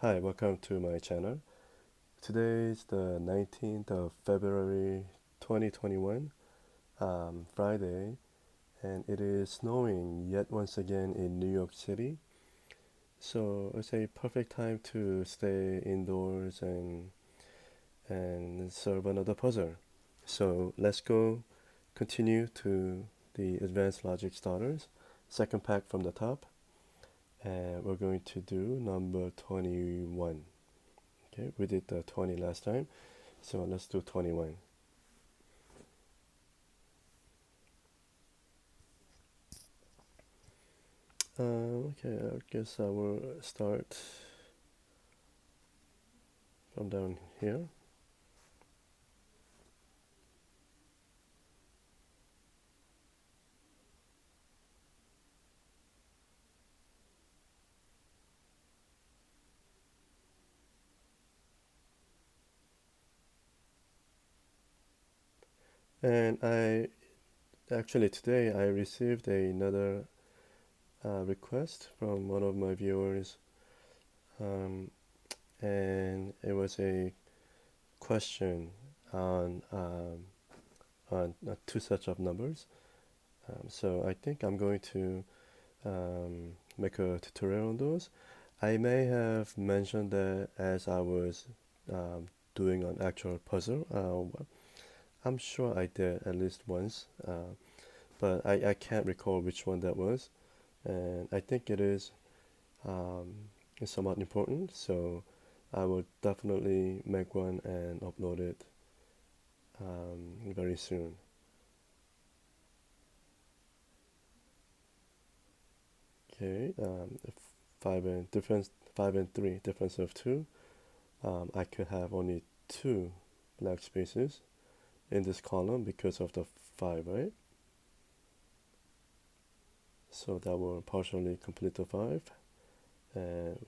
Hi, welcome to my channel. Today is the 19th of February 2021, Friday, and it is snowing yet once again in New York City. So it's a perfect time to stay indoors and solve another puzzle. So let's go continue to the advanced logic starters, second pack from the top, and we're going to do number 21. Okay, we did the 20 last time. So let's do 21. Okay, I guess I will start from down here. And today I received another request from one of my viewers, um, and it was a question on two sets of numbers. So I think I'm going to make a tutorial on those. I may have mentioned that as I was um, doing an actual puzzle. I'm sure I did at least once, but I can't recall which one that was. And I think it is um, somewhat important, so I will definitely make one and upload it very soon. Okay, five and three difference of two. I could have only two black spaces in this column because of the five, right? So that will partially complete the five, and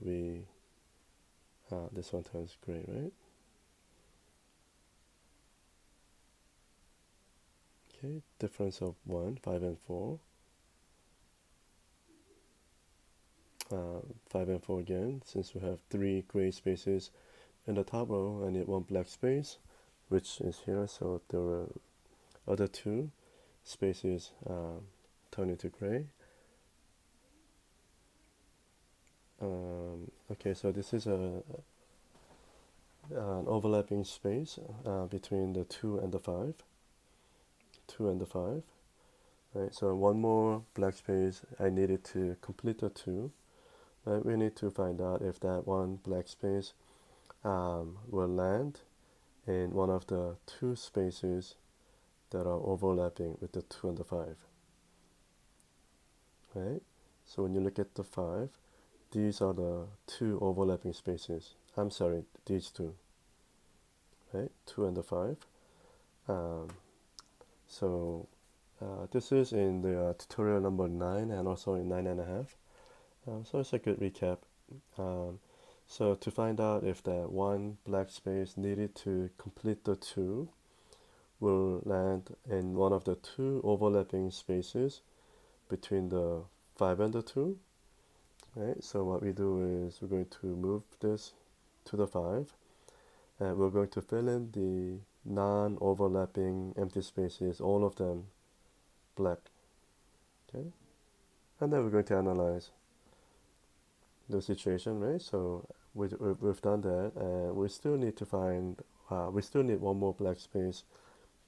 this one turns gray, right? Okay, difference of one, five and four. Five and four again, since we have three gray spaces in the top row, I need one black space, which is here. So the other two spaces turn into gray. Okay, so this is an overlapping space between the two and the five. Two and the five. Right, so one more black space I needed to complete the two. Right, we need to find out if that one black space will land in one of the two spaces that are overlapping with the 2 and the 5. Right? So when you look at the 5, these are the two overlapping spaces. I'm sorry, these two. Right? 2 and the 5. Um, so this is in the tutorial number 9 and also in 9.5. So it's a good recap. Um, so to find out if that one black space needed to complete the two will land in one of the two overlapping spaces between the 5 and the 2. Right? So what we do is we're going to move this to the 5, and we're going to fill in the non-overlapping empty spaces, all of them black. Okay? And then we're going to analyze the situation, right? So we've done that, and we still need to we still need one more black space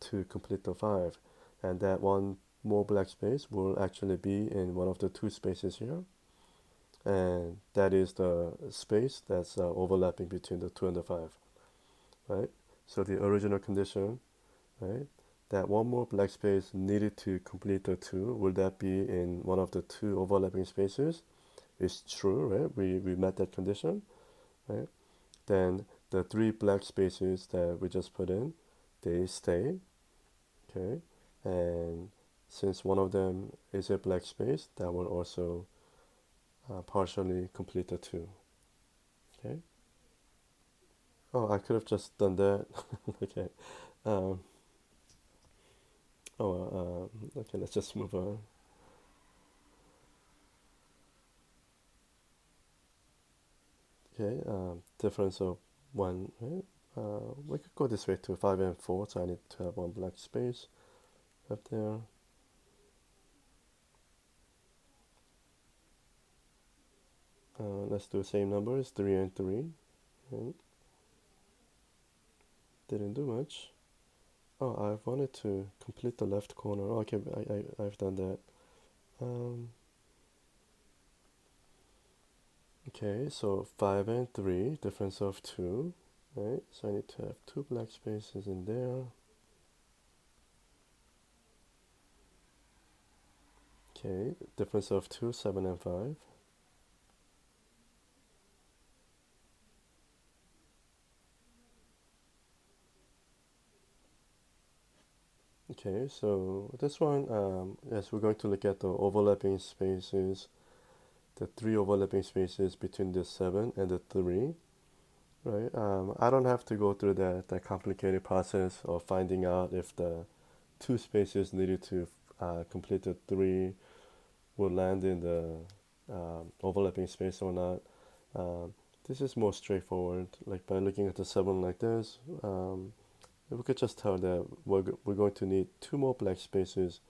to complete the 5. And that one more black space will actually be in one of the two spaces here. And that is the space that's overlapping between the 2 and the 5, right? So the original condition, right? That one more black space needed to complete the 2, will that be in one of the two overlapping spaces? Is true, right? We met that condition, right? Then the three black spaces that we just put in, they stay, okay? And since one of them is a black space, that will also partially complete the 2, okay? Oh, I could have just done that. Okay. Um, okay, let's just move on. Okay, difference of 1, right? We could go this way to 5 and 4, so I need to have one black space up there. Let's do the same numbers, 3 and 3. Right? Didn't do much. Oh, I wanted to complete the left corner. Okay, I've done that. Um, okay, so 5 and 3, difference of 2. Right, so I need to have two black spaces in there. Okay, difference of 2, 7 and 5. Okay, so this one, yes, we're going to look at the overlapping spaces, the three overlapping spaces between the 7 and the 3, right? I don't have to go through that complicated process of finding out if the two spaces needed to complete the 3 will land in the overlapping space or not. Um, this is more straightforward, like by looking at the 7 like this. We could just tell that we're going to need two more black spaces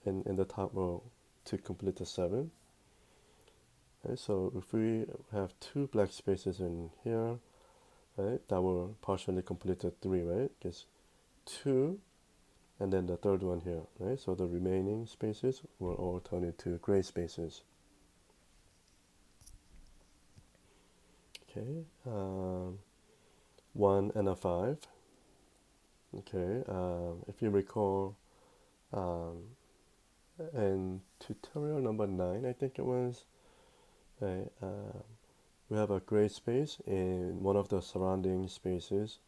in the top row to complete the 7. Okay, so if we have two black spaces in here, right, that will partially complete the 3, right? Because 2 and then the third one here, right? So the remaining spaces will all turn into gray spaces. Okay, 1 and a 5. Okay, if you recall, um, in tutorial number 9, I think it was, right, we have a gray space in one of the surrounding spaces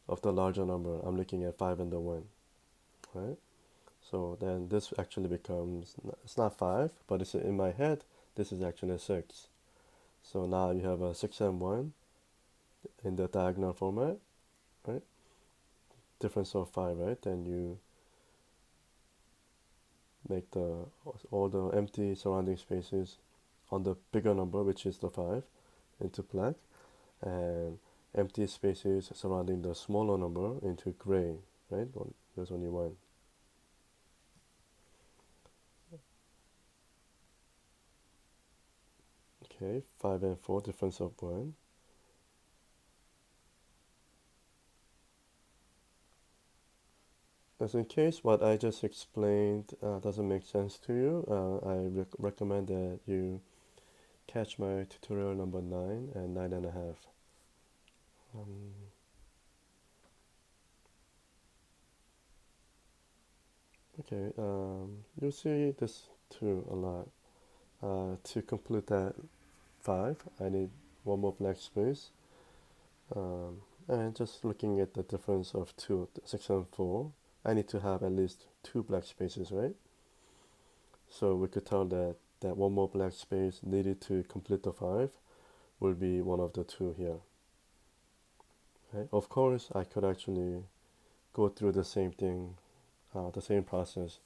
of the larger number. I'm looking at 5 and the 1, right? So then this actually becomes, it's not 5, but it's in my head, this is actually 6. So now you have a 6 and 1 in the diagonal format, right? Difference of 5, right? Then you make the all the empty surrounding spaces on the bigger number, which is the 5, into black, and empty spaces surrounding the smaller number into gray, right? There's only one. Okay, 5 and 4, difference of 1. As in case what I just explained doesn't make sense to you, I recommend that you catch my tutorial number 9 and 9.5. Um, okay, you'll see this too a lot. To complete that 5, I need one more black space. And just looking at the difference of 2, 6 and 4, I need to have at least two black spaces, right? So we could tell that one more black space needed to complete the 5 will be one of the two here. Right? Of course, I could actually go through the same thing, the same process,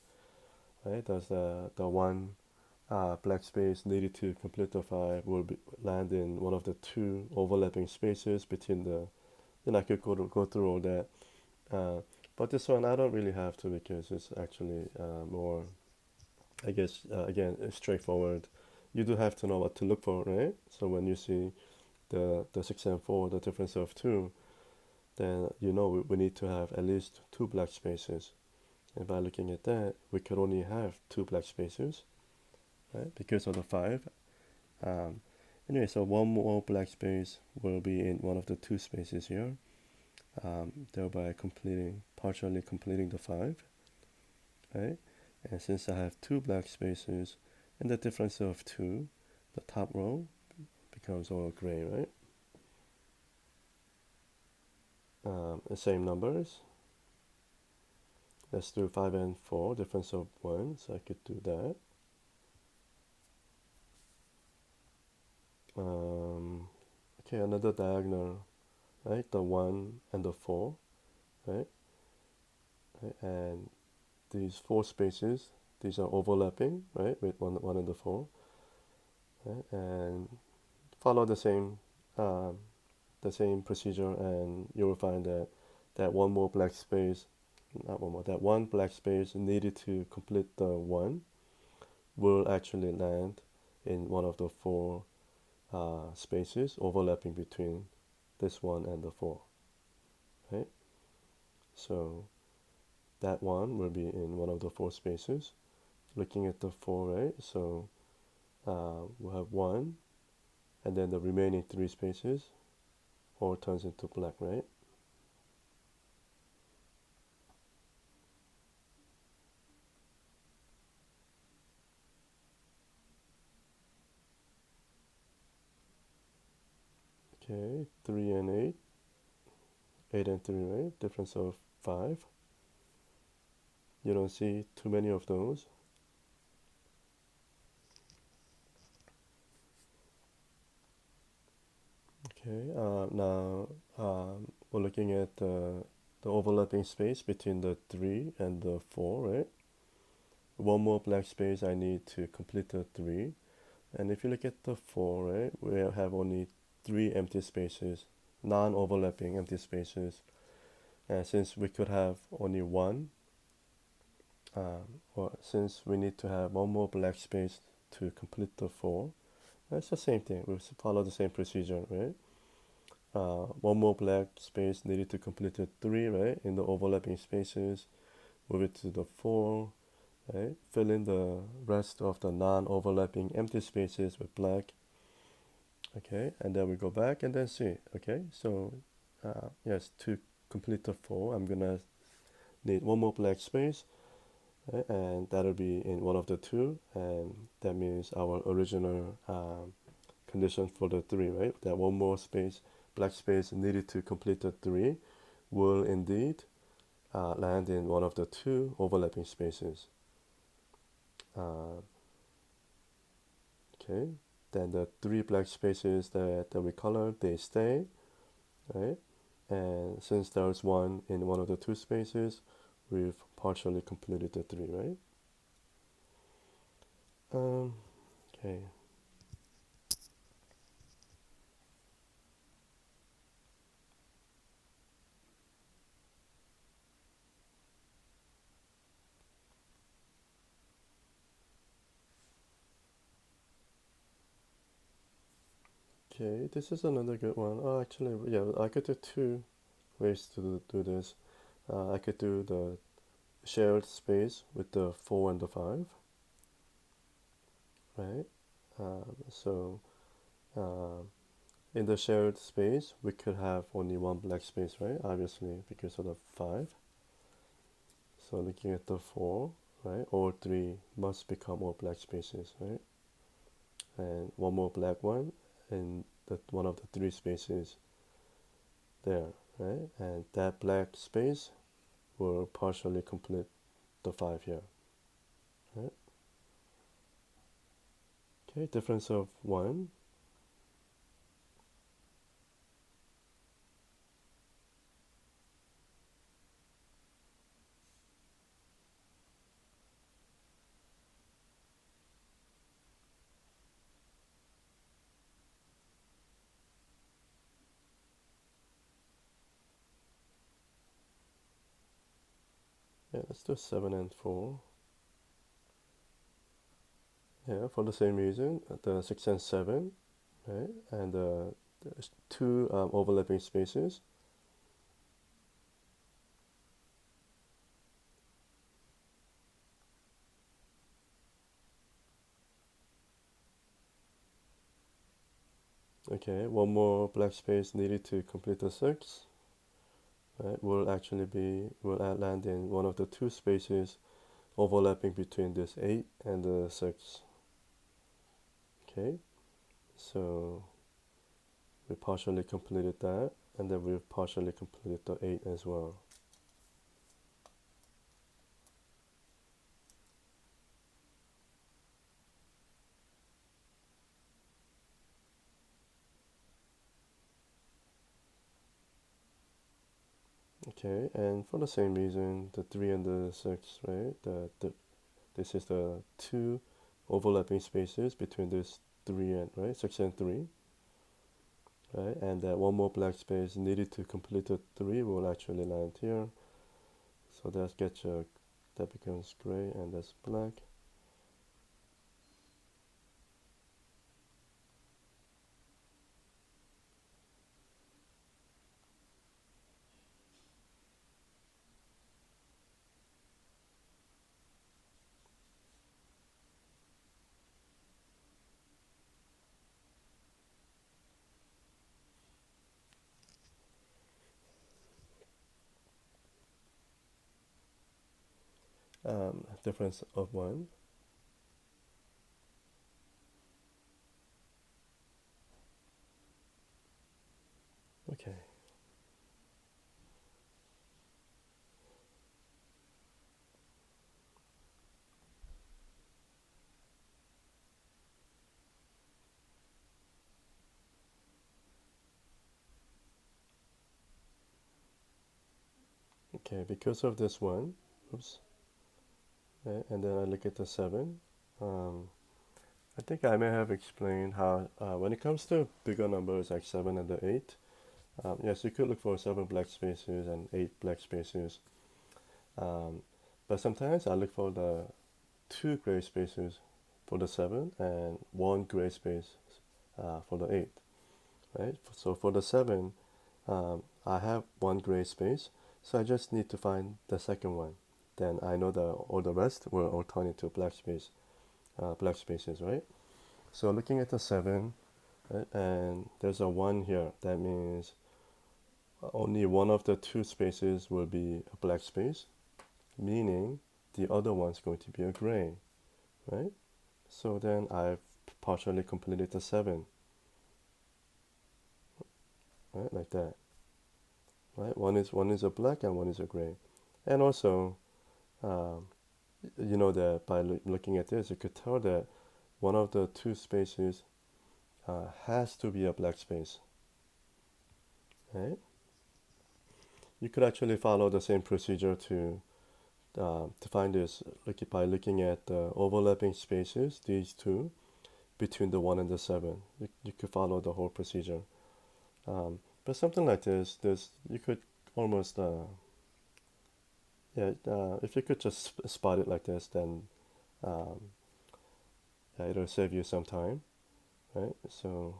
right? Does the one black space needed to complete the 5 will land in one of the two overlapping spaces between the, then I could go through all that. But this one I don't really have to, because it's actually more, I guess, again, it's straightforward. You do have to know what to look for, right? So when you see the 6 and 4, the difference of 2, then you know we need to have at least two black spaces. And by looking at that, we could only have two black spaces, right? Because of the 5. Um, anyway, so one more black space will be in one of the two spaces here, thereby partially completing the 5, right? And since I have two black spaces and the difference of 2, the top row becomes all gray, right? The same numbers. Let's do 5 and 4, difference of 1, so I could do that. Okay, another diagonal, right? The 1 and the 4, right? And these 4 spaces, these are overlapping, right? With 1 and the 4, right? And follow the same the same procedure, and you will find that that one more black space, not one more, that one black space needed to complete the one will actually land in one of the four spaces overlapping between this one and the four, right? So that one will be in one of the four spaces. Looking at the four, right? So we'll have one, and then the remaining three spaces all turns into black, right? Okay, 3 and 8, 8 and 3, right? Difference of 5. You don't see too many of those. Okay, now we're looking at the overlapping space between the 3 and the 4, right? One more black space I need to complete the 3. And if you look at the 4, right, we have only 3 empty spaces, non-overlapping empty spaces. And since we could have only one, or since we need to have one more black space to complete the 4, that's the same thing. We follow the same procedure, right? One more black space needed to complete the 3, right? In the overlapping spaces, move it to the 4, right? Fill in the rest of the non-overlapping empty spaces with black, okay? And then we go back and then see, okay? So, yes, to complete the 4, I'm gonna need one more black space, right? And that'll be in one of the two, and that means our original condition for the 3, right? That one more space, black space needed to complete the 3 will indeed land in one of the two overlapping spaces. Okay, then the 3 black spaces that we colored, they stay, right? And since there's one in one of the two spaces, we've partially completed the 3, right? Okay. Okay, this is another good one. Oh, actually, yeah, I could do two ways to do this. I could do the shared space with the 4 and the 5, right? So in the shared space, we could have only one black space, right? Obviously, because of the 5. So looking at the 4, right? All 3 must become all black spaces, right? And one more black one in one of the 3 spaces there, right? And that black space will partially complete the 5 here, right? Okay, difference of 1. Yeah, let's do 7 and 4. Yeah, for the same reason, the 6 and 7, right? And there's two overlapping spaces. Okay, one more black space needed to complete the 6, right? Will land in one of the two spaces overlapping between this 8 and the 6. Okay, so we partially completed that, and then we've partially completed the 8 as well. Okay, and for the same reason, the 3 and the 6, right? This is the two overlapping spaces between this 3 and, right? 6 and 3. right? And that one more black space needed to complete the 3 will actually land here. So that becomes gray and that's black. Difference of 1. Okay. Okay, because of this one, oops, okay, and then I look at the 7. Um, I think I may have explained how, when it comes to bigger numbers like 7 and the 8, yes, you could look for 7 black spaces and 8 black spaces. Um, but sometimes I look for the 2 gray spaces for the 7 and 1 gray space for the 8, right? So for the 7, I have 1 gray space, so I just need to find the second one. Then I know all the rest will all turn into black spaces, right? So looking at the 7, right, and there's a 1 here. That means only one of the 2 spaces will be a black space, meaning the other one's going to be a gray, right? So then I've partially completed the 7, right, like that, right? One is a black and one is a gray, and also, um, you know that by looking at this, you could tell that one of the 2 spaces has to be a black space, right? You could actually follow the same procedure to find this by looking at the overlapping spaces, these two, between the 1 and the 7. You could follow the whole procedure. But something like this you could almost, yeah, if you could just spot it like this, then um, yeah, it'll save you some time, right? So,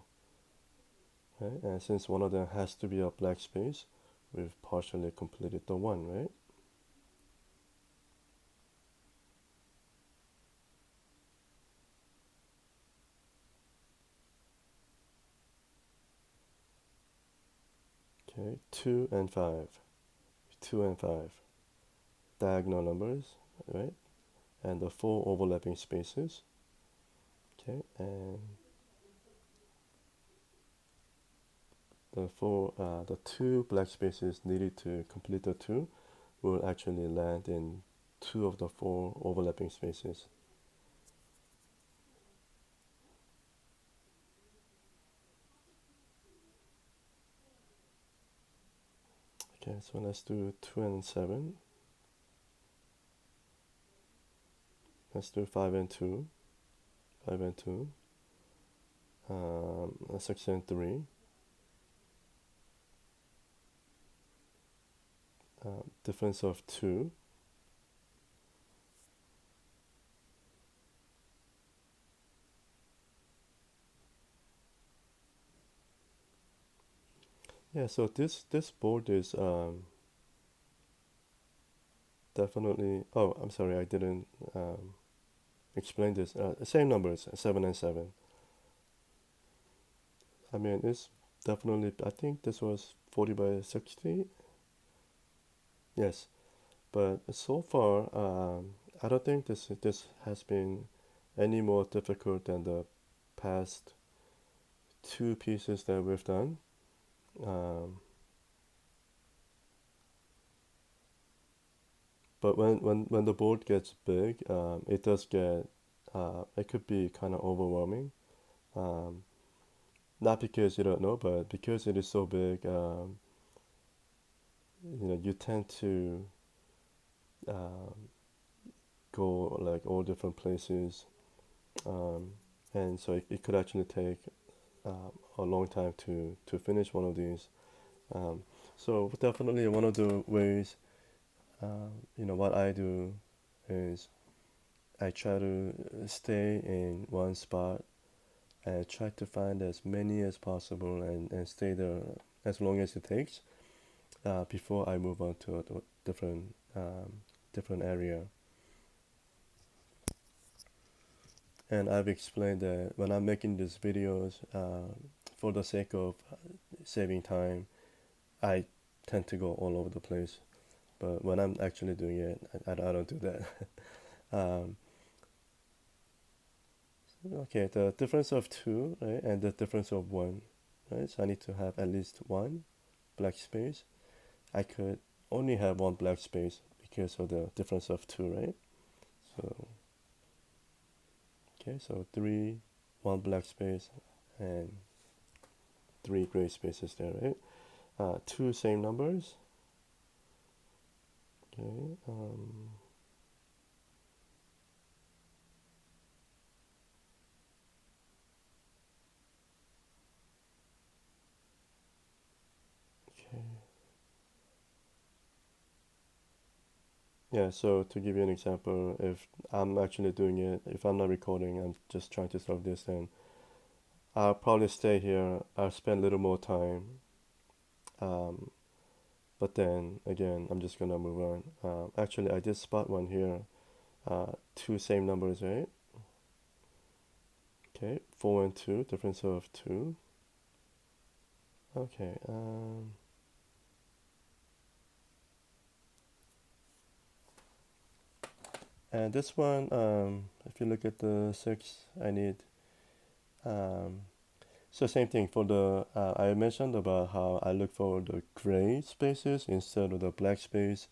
right, and since one of them has to be a black space, we've partially completed the one, right? Okay, 2 and 5. 2 and 5. Diagonal numbers, right? And the 4 overlapping spaces. Okay, and the 2 black spaces needed to complete the 2 will actually land in 2 of the 4 overlapping spaces. Okay, so let's do 2 and 7. Let's do 5 and 2. 5 and 2. 6 and 3. Difference of 2. Yeah, so this board is definitely. Oh, I'm sorry, I didn't explain this. Same numbers, 7 and 7. I mean, it's definitely. I think this was 40 by 60. Yes, but so far, I don't think this has been any more difficult than the past 2 pieces that we've done. Um, but when the board gets big, it does get it could be kind of overwhelming. Um, Not because you don't know, but because it is so big, you tend to um, go like all different places, um, and so it could actually take a long time to finish one of these. Um, so definitely one of the ways, what I do is I try to stay in one spot and try to find as many as possible and stay there as long as it takes before I move on to a different area. And I've explained that when I'm making these videos, for the sake of saving time, I tend to go all over the place. But when I'm actually doing it, I don't do that. um, okay, the difference of two, right, and the difference of one, right? So I need to have at least one black space. I could only have one black space because of the difference of two, right? So, okay, so three, one black space, and three gray spaces there, right? Two same numbers. Okay. Okay. Yeah. So to give you an example, if I'm actually doing it, if I'm not recording, I'm just trying to solve this, then I'll probably stay here. I'll spend a little more time. Um, but then again, I'm just gonna move on. Actually, I did spot one here. Two same numbers, right? Okay, 4 and 2, difference of two. Okay. And this one, if you look at the six, I need. Um, so same thing for the. I mentioned about how I look for the gray spaces instead of the black space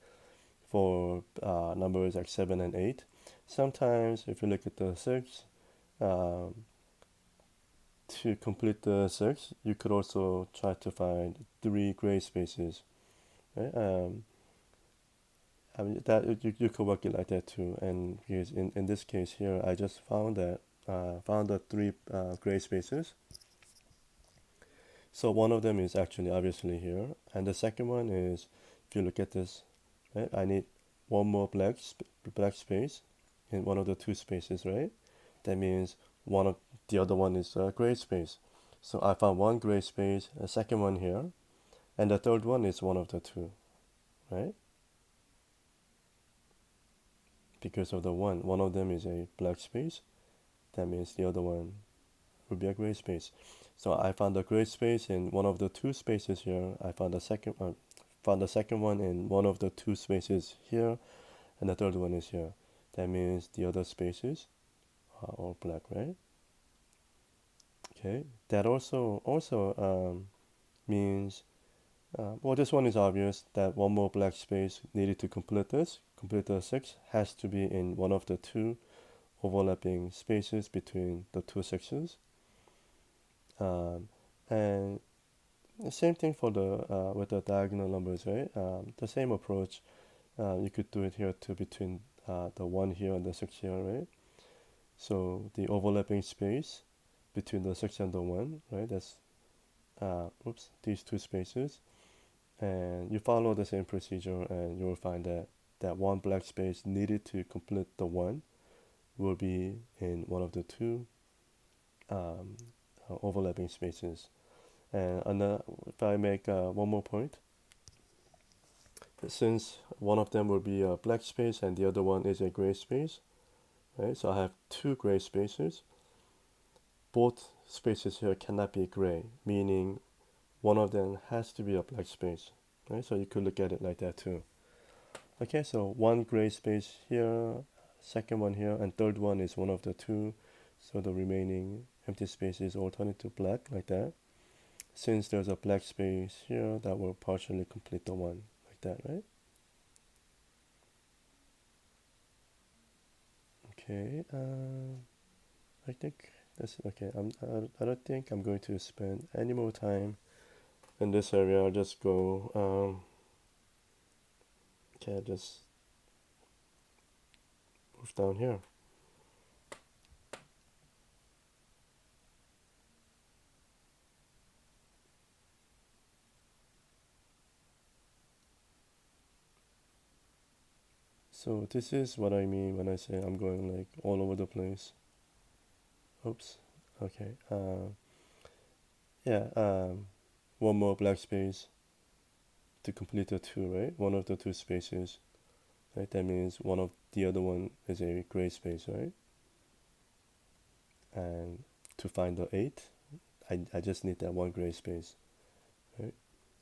for numbers like 7 and 8. Sometimes, if you look at the six, um, to complete the six, you could also try to find three gray spaces, right? I mean that you could work it like that too. And because in this case here, I just found the three gray spaces. So one of them is actually obviously here, and the second one is, if you look at this, right? I need one more black space in one of the two spaces, right? That means one of the other one is a gray space. So I found one gray space, a second one here, and the third one is one of the two, right? Because of the one of them is a black space. That means the other one would be a gray space. So I found a gray space in one of the two spaces here. I found the second one in one of the two spaces here, and the third one is here. That means the other spaces are all black, right? Okay. That also means well, this one is obvious that one more black space needed to complete the six, has to be in one of the two overlapping spaces between the two sixes. Um, and the same thing for the with the diagonal numbers, right? The same approach. You could do it here too between the one here and the six here, right? So the overlapping space between the six and the one, right? That's these two spaces, and you follow the same procedure, and you will find that that one black space needed to complete the one will be in one of the two um, overlapping spaces. And if I make one more point, since one of them will be a black space and the other one is a gray space, right? So I have two gray spaces. Both spaces here cannot be gray, meaning one of them has to be a black space, right? So you could look at it like that too. Okay, so one gray space here, second one here, and third one is one of the two. So the remaining empty spaces all turn into black like that. Since there's a black space here, that will partially complete the one like that, right? Okay, I think that's okay. I don't think I'm going to spend any more time in this area. I'll just go, okay, just move down here. So this is what I mean when I say I'm going like all over the place. Oops. Okay. Yeah. One more black space to complete the two, right? One of the two spaces, right? That means one of the other one is a gray space, right? And to find the eight, I just need that one gray space, right?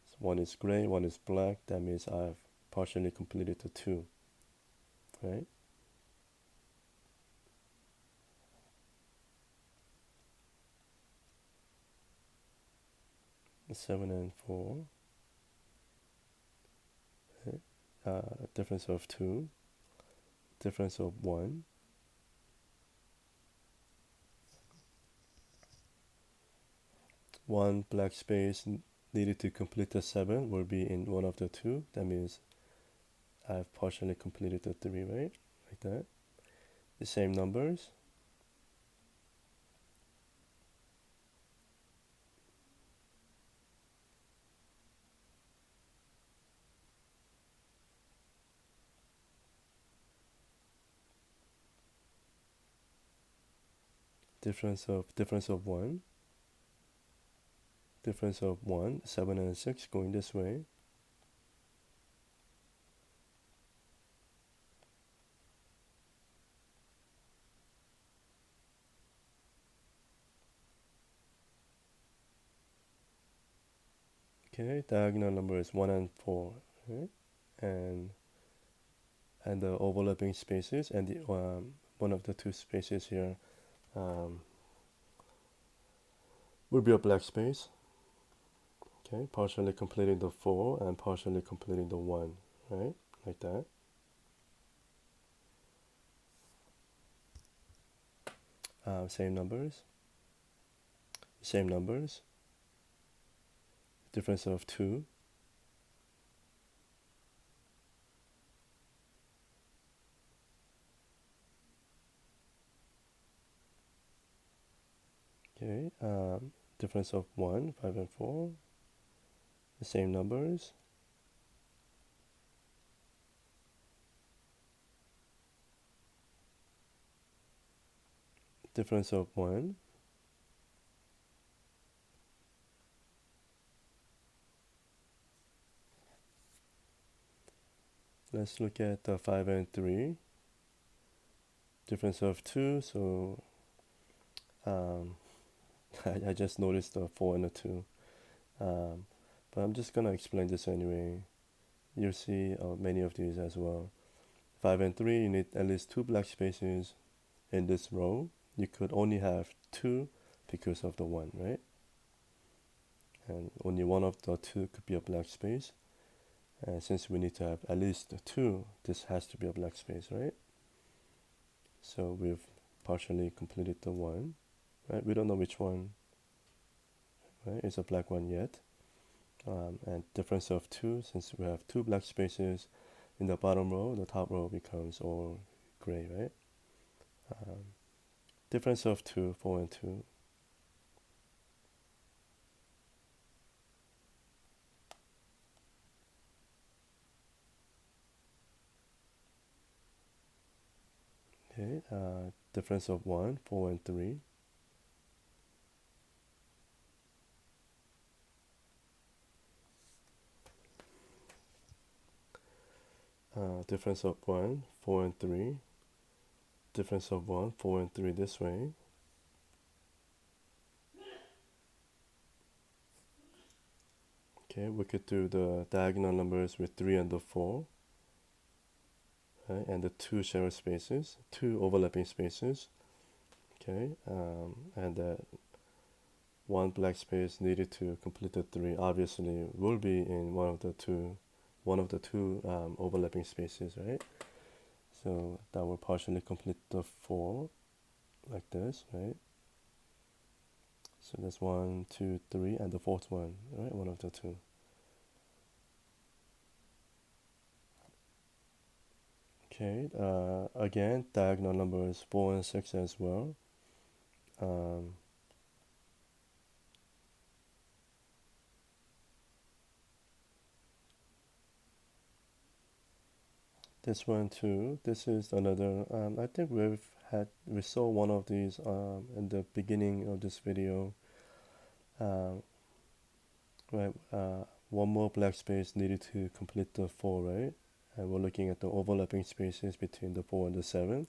So one is gray, one is black. That means I've partially completed the two, right? Seven and four, right? Difference of two, difference of one. One black space needed to complete the seven will be in one of the two. That means I've partially completed the three, right? Like that. The same numbers. Difference of one. Difference of one. 7 and 6 going this way. Okay, diagonal number is 1 and 4, right? And the overlapping spaces and the one of the two spaces here um, will be a black space. Okay, partially completing the 4 and partially completing the 1, right? Like that. Same numbers. Same numbers. Difference of 2. Okay, difference of 1, 5 and 4. The same numbers. Difference of 1. Let's look at 5 and 3. Difference of 2, so um, I just noticed the 4 and the 2. But I'm just gonna explain this anyway. You'll see many of these as well. 5 and 3, you need at least two black spaces in this row. You could only have two because of the 1, right? And only one of the two could be a black space. And since we need to have at least two, this has to be a black space, right? So we've partially completed the 1, right? We don't know which one, right? It's a black one yet. And difference of 2, since we have two black spaces in the bottom row, the top row becomes all gray, right? Difference of 2, 4 and 2. Okay, difference of 1, 4 and 3. Difference of 1, 4 and 3. Difference of 1, 4 and 3 this way. Okay, we could do the diagonal numbers with 3 and the 4. Right, and the two shared spaces, two overlapping spaces. Okay, and that one black space needed to complete the 3 obviously will be in one of the two overlapping spaces, right? So that will partially complete the 4 like this, right? So that's 1, 2, 3, and the fourth one, right? One of the two. Okay, again, diagonal numbers 4 and 6 as well. this one too. This is another. I think we saw one of these in the beginning of this video. Um, right, one more black space needed to complete the 4, right? And we're looking at the overlapping spaces between the 4 and the 7.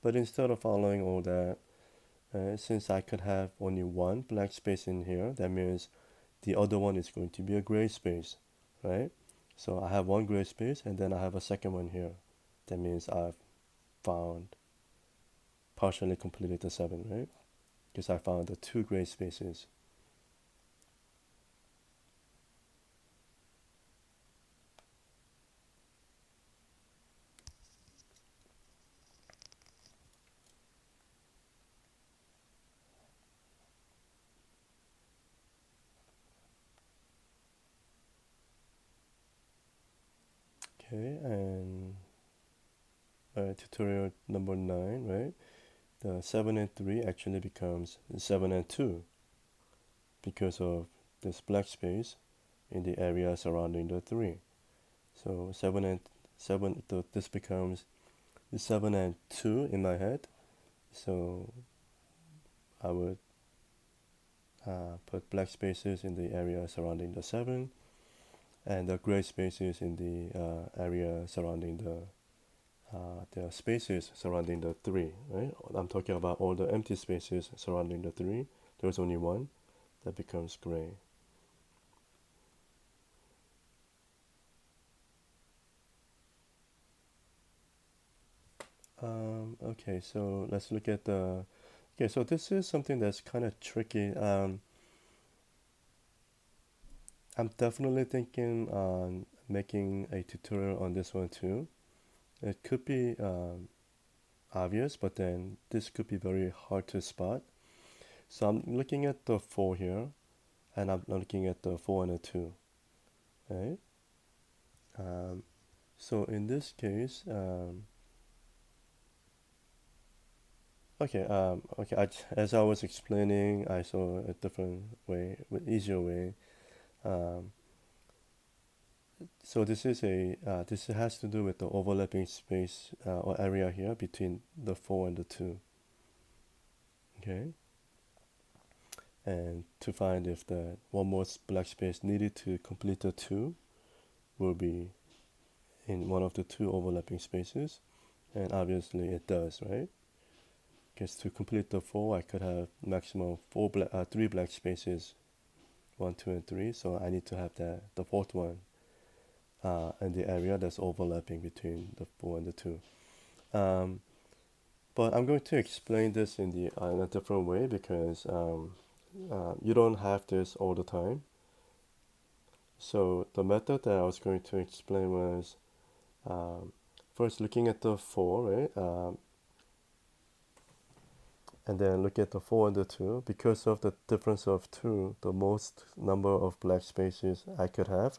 But instead of following all that, since I could have only one black space in here, that means the other one is going to be a gray space, right? So I have one gray space and then I have a second one here. That means I've found partially completed the 7, right? Because I found the two gray spaces. Okay, and tutorial number 9, right? The 7 and 3 actually becomes 7 and 2 because of this black space in the area surrounding the 3. So 7 and 7, this becomes 7 and 2 in my head. So I would put black spaces in the area surrounding the 7 and the gray spaces in the area surrounding the spaces surrounding the 3, right? I'm talking about all the empty spaces surrounding the 3. There's only one that becomes gray. Okay, so let's look at the. Okay, so this is something that's kind of tricky. I'm definitely thinking on making a tutorial on this one too. It could be obvious, but then this could be very hard to spot. So I'm looking at the 4 here, and I'm looking at the 4 and the 2, right? Um, so in this case, okay, as I was explaining, I saw a different way, easier way. Um, so this has to do with the overlapping space or area here between the 4 and the 2. Okay, and to find if the one more black space needed to complete the 2 will be in one of the 2 overlapping spaces, and obviously it does, right? Because to complete the 4, I could have maximum 3 black spaces, 1, 2, and 3. So I need to have the fourth one in the area that's overlapping between the 4 and the 2. Um, but I'm going to explain this in a different way because you don't have this all the time. So the method that I was going to explain was first looking at the 4, right? And then look at the 4 and the 2. Because of the difference of 2, the most number of black spaces I could have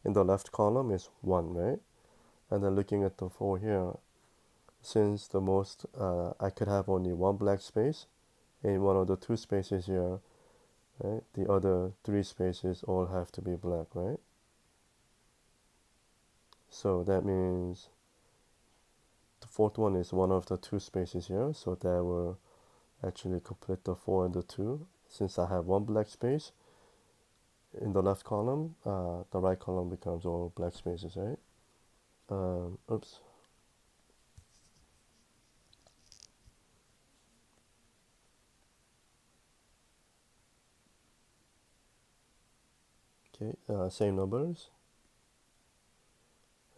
in the left column is 1, right? And then looking at the 4 here, since the most I could have only one black space in one of the 2 spaces here, right? The other 3 spaces all have to be black, right? So that means the fourth one is one of the 2 spaces here, so that will actually complete the 4 and the 2. Since I have one black space in the left column, the right column becomes all black spaces, right? Oops. Okay, same numbers.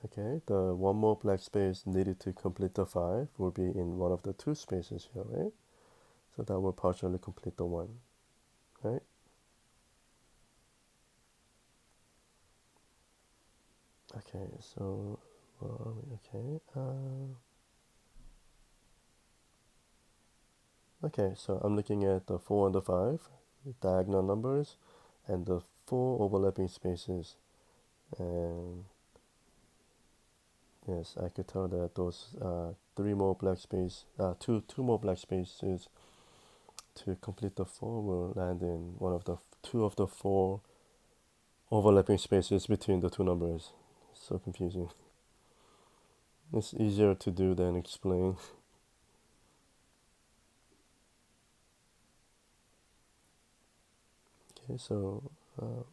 Okay, the one more black space needed to complete the 5 will be in one of the 2 spaces here, right? So that will partially complete the 1, right? Okay, so where are we? Okay, okay, so I'm looking at the 4 and the 5, diagonal numbers, and the 4 overlapping spaces. And yes, I could tell that those two more black spaces to complete the 4 will land in one of the 2 of the 4 overlapping spaces between the 2 numbers. So confusing. It's easier to do than explain. Okay, so,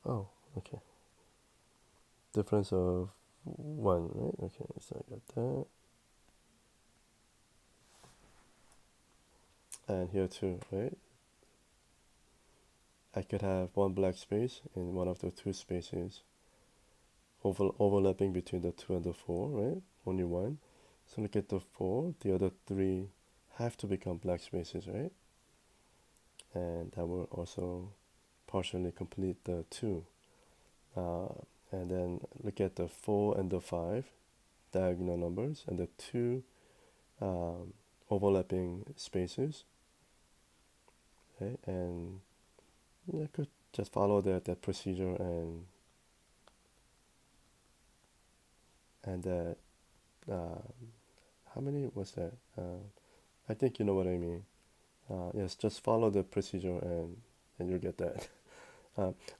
oh, okay. Difference of 1, right? Okay, so I got that. And here too, right? I could have one black space in one of the two spaces overlapping between the 2 and the 4, right? Only one. So look at the 4, the other 3 have to become black spaces, right? And that will also partially complete the 2. Uh, and then look at the 4 and the 5 diagonal numbers and the 2 um, overlapping spaces, okay? And you could just follow that procedure and that how many was that? I think you know what I mean. Yes, just follow the procedure and you'll get that.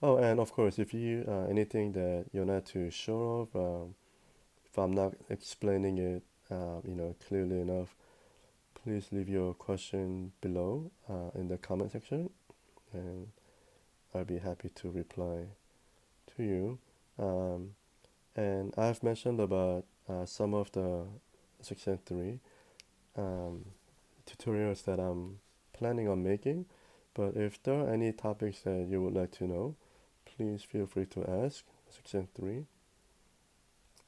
Oh, and of course, if you anything that you're not too sure of, if I'm not explaining it, clearly enough, please leave your question below in the comment section, and I'll be happy to reply to you. Um, and I've mentioned about some of the section 3 um, tutorials that I'm planning on making, but if there are any topics that you would like to know, please feel free to ask section 3,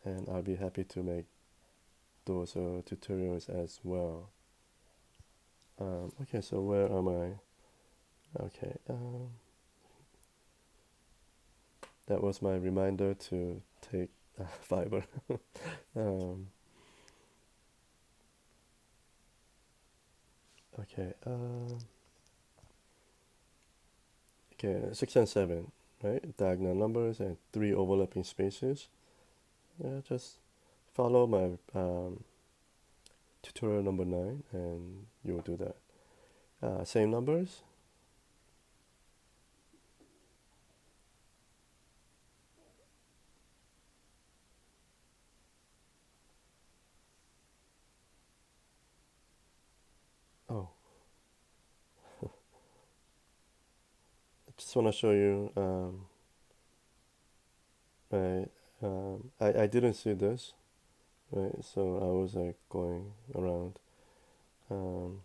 and I'll be happy to make those tutorials as well. Okay, so where am I? Okay, that was my reminder to take fiber. um, okay, okay, 6 and 7, right? Diagonal numbers and 3 overlapping spaces. Yeah, just follow my tutorial number 9 and you'll do that. Same numbers. Oh, I just want to show you. Right, I didn't see this, right? So I was like going around. Um,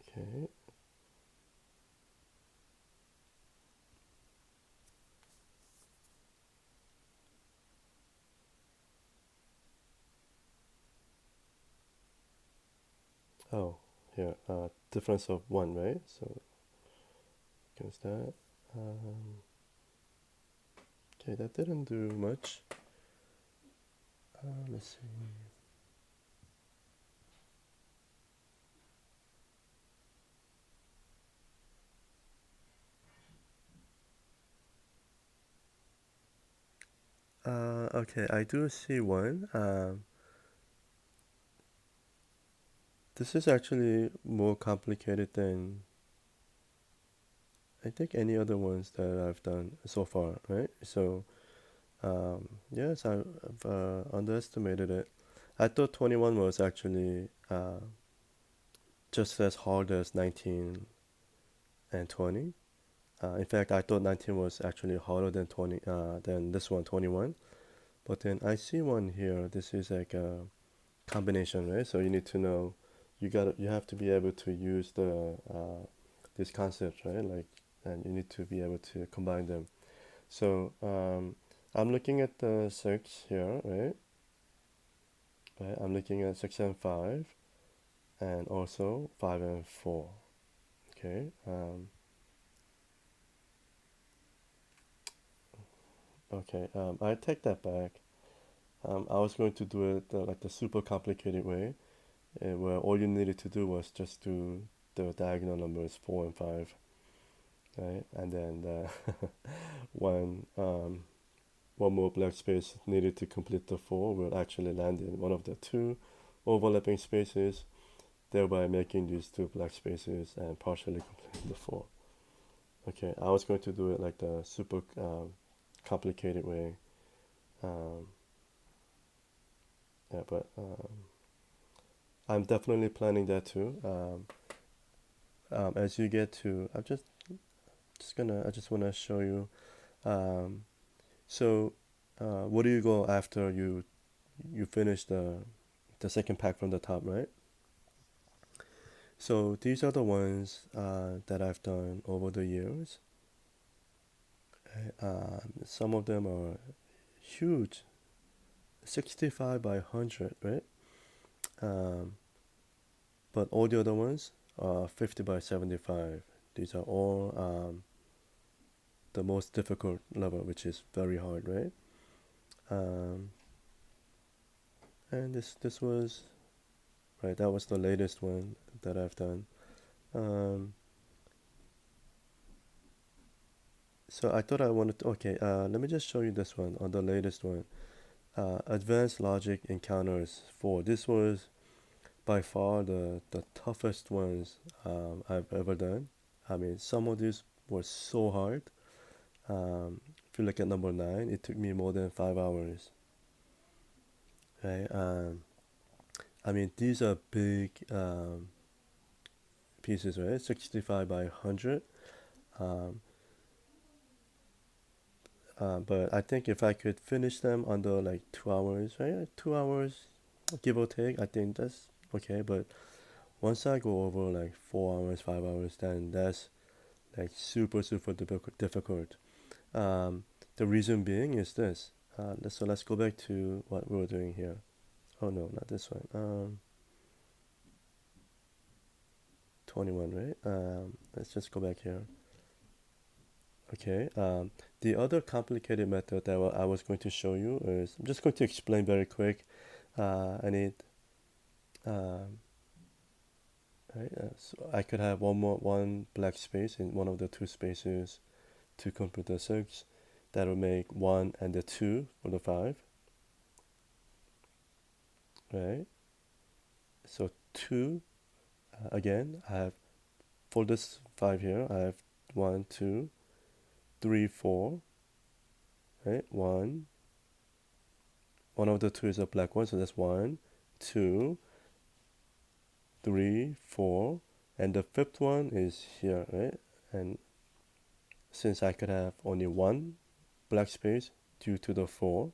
okay. Oh, here. Difference of 1, right? So against that. Um, okay, that didn't do much. Let's see. Okay, I do see one. This is actually more complicated than I think any other ones that I've done so far, right? So, yes, I've underestimated it. I thought 21 was actually just as hard as 19 and 20. In fact, I thought 19 was actually harder than 20, than this one, 21. But then I see one here. This is like a combination, right? So you need to know, you have to be able to use these concepts, right? Like, and you need to be able to combine them. So I'm looking at the 6 here, right? Right. I'm looking at section 5 and also 5 and 4. Okay. Okay. I take that back. I was going to do it like the super complicated way, where all you needed to do was just do the diagonal numbers 4 and 5, right? And then one one more black space needed to complete the 4 will actually land in one of the two overlapping spaces, thereby making these two black spaces and partially complete the 4. Okay, I was going to do it like the super complicated way. Um, yeah, but I'm definitely planning that too. As you get to, I just wanna show you. Um, so, what do you go after you finish the second pack from the top, right? So these are the ones that I've done over the years. Some of them are huge, 65 by 100, right? Um, but all the other ones are 50 by 75. These are all the most difficult level, which is very hard, right? Um, and this was right. That was the latest one that I've done. Um, so I thought I wanted to. Okay, let me just show you this one on the latest one. Advanced logic encounters 4. This was by far the toughest ones I've ever done. I mean, some of these were so hard. If you look at number 9, it took me more than 5 hours. Right? I mean, these are big pieces, right? 65 by 100. Um, but I think if I could finish them under like 2 hours, right? Like 2 hours, give or take, I think that's okay. But once I go over like 4 hours, 5 hours, then that's like super difficult. Um, the reason being is this. Let's go back to what we were doing here. Oh no, not this one. 21, right? Let's just go back here. Okay. The other complicated method that I was going to show you is I'm just going to explain very quick. I need um, right. So I could have one black space in one of the two spaces to compute the 6. That will make 1 and the 2 for the 5, right? So 2, again, I have, for this 5 here, I have 1, 2, 3, 4, right? 1 of the 2 is a black one, so that's 1, 2, 3, 4, and the fifth one is here, right? And since I could have only one black space due to the 4,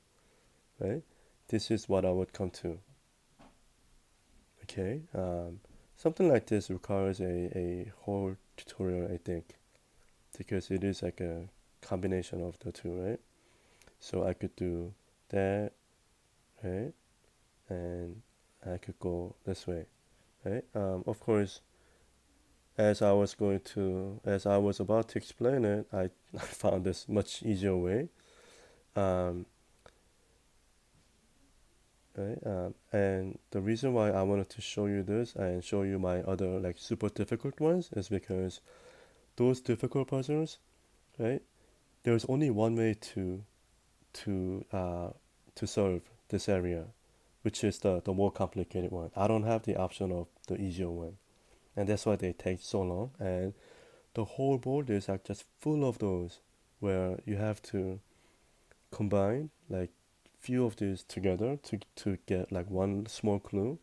right? This is what I would come to. Okay, something like this requires a whole tutorial, I think, because it is like a combination of the two, right? So I could do that, right? And I could go this way, right? Of course, as I was about to explain it, I, I found this much easier way. Um, right? And the reason why I wanted to show you this and show you my other like super difficult ones is because those difficult puzzles, right? There's only one way to uh, to solve this area, which is the more complicated one. I don't have the option of the easier one, and that's why they take so long. And the whole board is like just full of those, where you have to combine like few of these together to get like one small clue.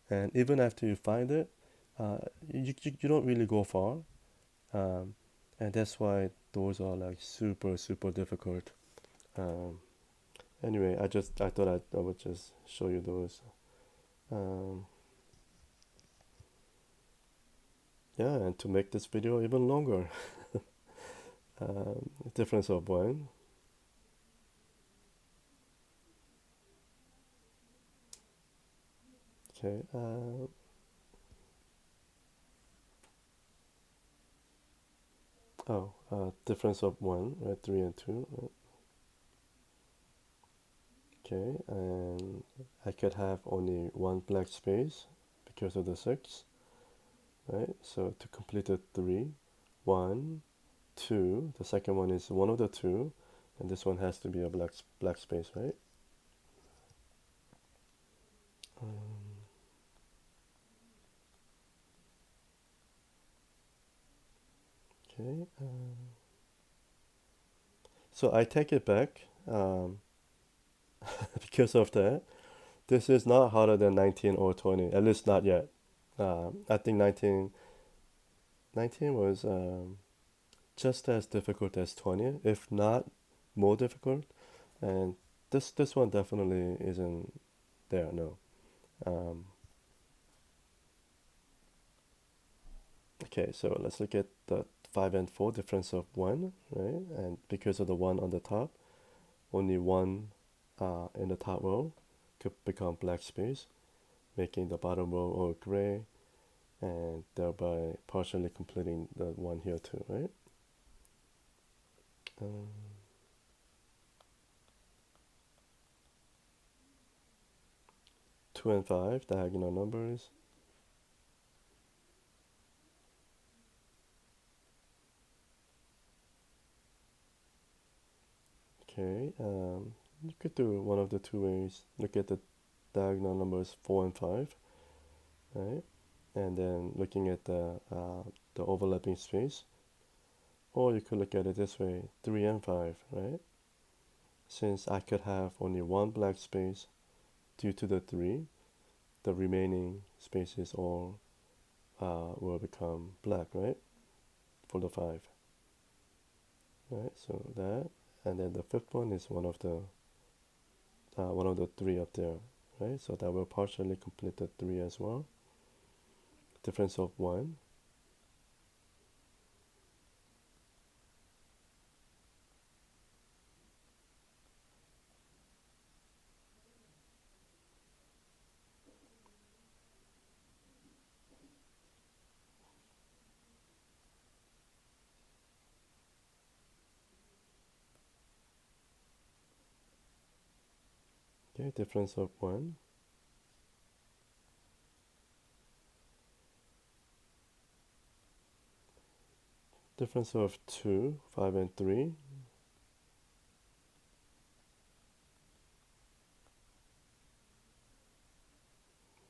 And even after you find it, you don't really go far. Um, and that's why those are like super difficult. Um, anyway, I thought I would just show you those. Um, yeah, and to make this video even longer, difference of one. Okay. Difference of one, right? 3 and 2. Right? Okay, and I could have only one black space because of the 6, right? So to complete the 3, 1, 2. The second one is one of the two, and this one has to be a black space, right? Okay, so I take it back because of that. This is not harder than 19 or 20, at least not yet. I think 19 was just as difficult as 20, if not more difficult. And this one definitely isn't there, no. Um, okay, so let's look at the 5 and 4 difference of 1, right? And because of the 1 on the top, only 1 in the top row could become black space, making the bottom row all gray, and thereby partially completing the 1 here too, right? Um, 2 and 5, diagonal numbers. Okay, you could do one of the two ways. Look at the diagonal numbers 4 and 5, right? And then looking at the overlapping space. Or you could look at it this way, 3 and 5, right? Since I could have only one black space due to the 3, the remaining spaces all will become black, right? For the 5, right? So that, and then the fifth one is one of the 3 up there, right? So that will partially complete the 3 as well. Difference of 1. Okay, difference of 1. Difference of 2, 5 and 3.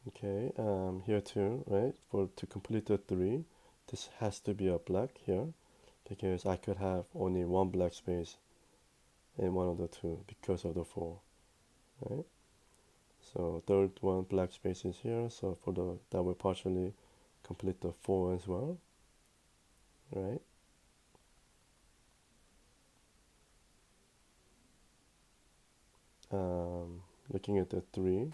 Okay, here too, right? For to complete the 3, this has to be a black here because I could have only one black space in one of the two because of the 4, right? So third one black space is here, so for the that will partially complete the 4 as well, right? Looking at the 3,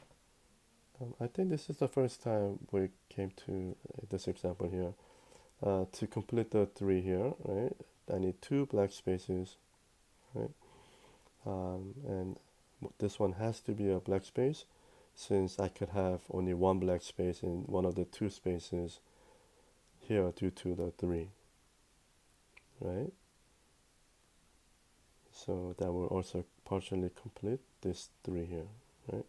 I think this is the first time we came to this example here. To complete the 3 here, right? I need 2 black spaces, right? And this one has to be a black space since I could have only one black space in one of the 2 spaces here due to the 3, right? So that will also partially complete this 3 here, right?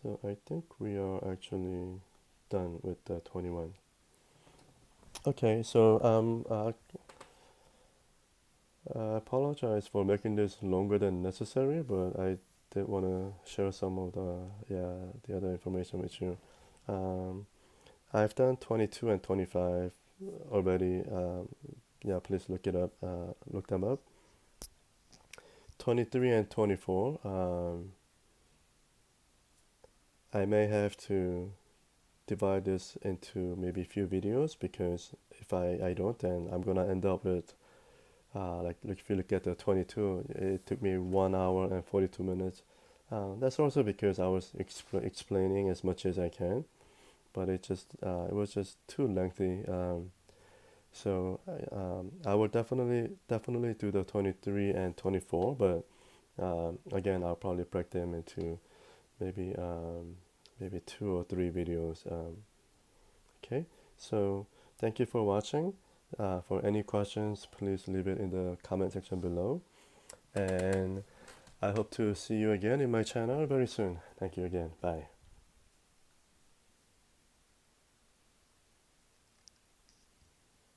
So I think we are actually done with the 21. Okay, so I apologize for making this longer than necessary, but I did want to share some of the other information with you. Um, I've done 22 and 25 already. Yeah, please look them up. 23 and 24. I may have to divide this into maybe a few videos because if I don't, then I'm gonna end up with like if you look at the 22, it took me 1 hour and 42 minutes. That's also because I was explaining as much as I can, but it was just too lengthy. So I will definitely do the 23 and 24, but again, I'll probably break them into maybe maybe 2 or 3 videos. Okay, so thank you for watching. For any questions, please leave it in the comment section below. And I hope to see you again in my channel very soon. Thank you again. Bye.